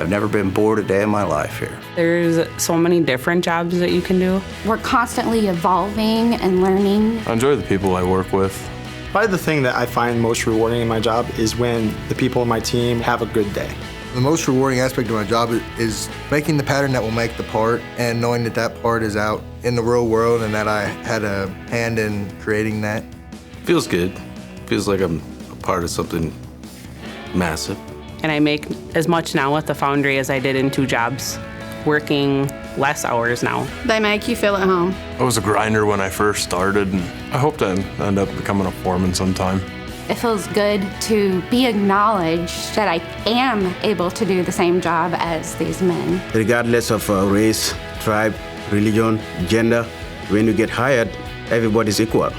I've never been bored a day in my life here. There's so many different jobs that you can do. We're constantly evolving and learning. I enjoy the people I work with. Probably the thing that I find most rewarding in my job is when the people in my team have a good day. The most rewarding aspect of my job is making the pattern that will make the part and knowing that that part is out in the real world and that I had a hand in creating that. Feels good. Feels like I'm a part of something massive. And I make as much now at the foundry as I did in 2 jobs, working less hours now. They make you feel at home. I was a grinder when I first started, and I hope to end up becoming a foreman sometime. It feels good to be acknowledged that I am able to do the same job as these men. Regardless of race, tribe, religion, gender, when you get hired, everybody's equal.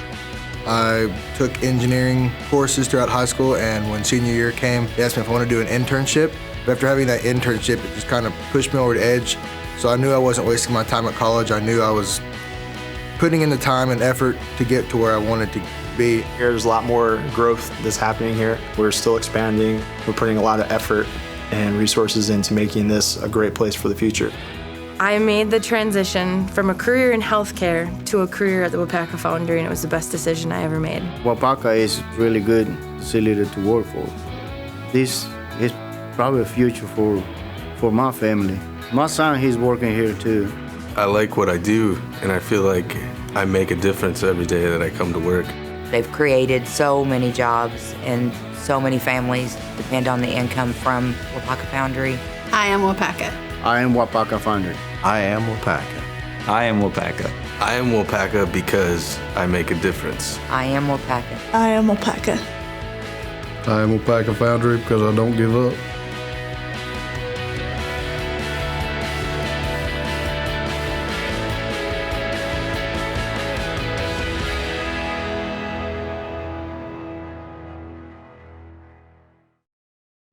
I took engineering courses throughout high school, and when senior year came, they asked me if I wanted to do an internship. But after having that internship, it just kind of pushed me over the edge. So I knew I wasn't wasting my time at college. I knew I was putting in the time and effort to get to where I wanted to be. There's a lot more growth that's happening here. We're still expanding. We're putting a lot of effort and resources into making this a great place for the future. I made the transition from a career in healthcare to a career at the Waupaca Foundry, and it was the best decision I ever made. Waupaca is really good facility to work for. This is probably a future for my family. My son, he's working here too. I like what I do, and I feel like I make a difference every day that I come to work. They've created so many jobs, and so many families depend on the income from Waupaca Foundry. I am Waupaca. I am Waupaca Foundry. I am Waupaca. I am Waupaca. I am Waupaca because I make a difference. I am Waupaca. I am Waupaca. I am Waupaca Foundry because I don't give up.